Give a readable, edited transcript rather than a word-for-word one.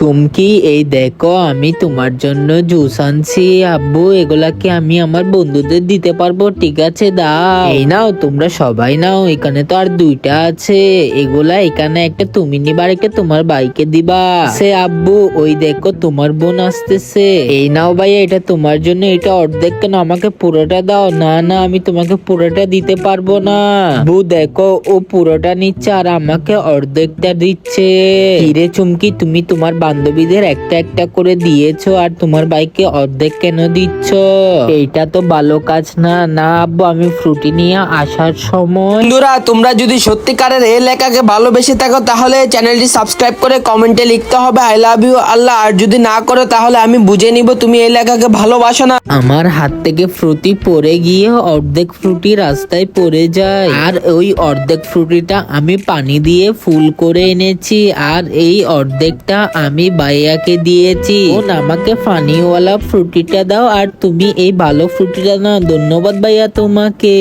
চুমকি, এই দেখো আমি তোমার জন্য জুস আনছি। আব্বু, এগুলা কি আমি আমার বন্ধুদের দিতে পারবো? ঠিক আছে, দাও। এই নাও, তোমরা সবাই নাও। এখানে তো আর দুইটা আছে। এগুলা এখানে একটা তুমি নিবা, একটা তোমার ভাইকে দিবা। সে আব্বু, ওই দেখো তোমার বোন আসতেছে। এই নাও ভাইয়া, এটা তোমার জন্য। এটা অর্ধেক কেন, আমাকে পুরোটা দাও। না না, আমি তোমাকে পুরোটা দিতে পারবো না। আব্বু দেখো, ও পুরোটা নিচ্ছে আর আমাকে অর্ধেকটা দিচ্ছে। কিরে চুমকি, তুমি তোমার বান্ধবীদের একটা একটা করে দিয়েছো আর তোমার ভাইকে অর্ধেক কেন দিচ্ছ? এইটা তো ভালো কাজ না। না আব্বু, আমি ফ্রুটি নিয়ে আসার সময়। বন্ধুরা, তোমরা যদি সত্যিকারের এই লেখাকে ভালোবেসে থাকো তাহলে চ্যানেলটি সাবস্ক্রাইব করে কমেন্টে লিখতে হবে আই লাভ ইউ আল্লাহ। আর যদি না করো তাহলে আমি বুঝে নিব তুমি এই লেখাকে ভালোবাসো না। আমার হাত থেকে ফ্রুটি পড়ে গিয়ে অর্ধেক ফ্রুটি রাস্তায় পড়ে যায়, আর ওই অর্ধেক ফ্রুটিটা আমি পানি দিয়ে ফুল করে এনেছি, আর এই অর্ধেকটা আমি ভাইয়াকে দিয়েছি। বোন, আমাকে পানিওয়ালা ফ্রুটিটা দাও, আর তুমি এই ভালো ফ্রুটিটা নাও। ধন্যবাদ ভাইয়া তোমাকে।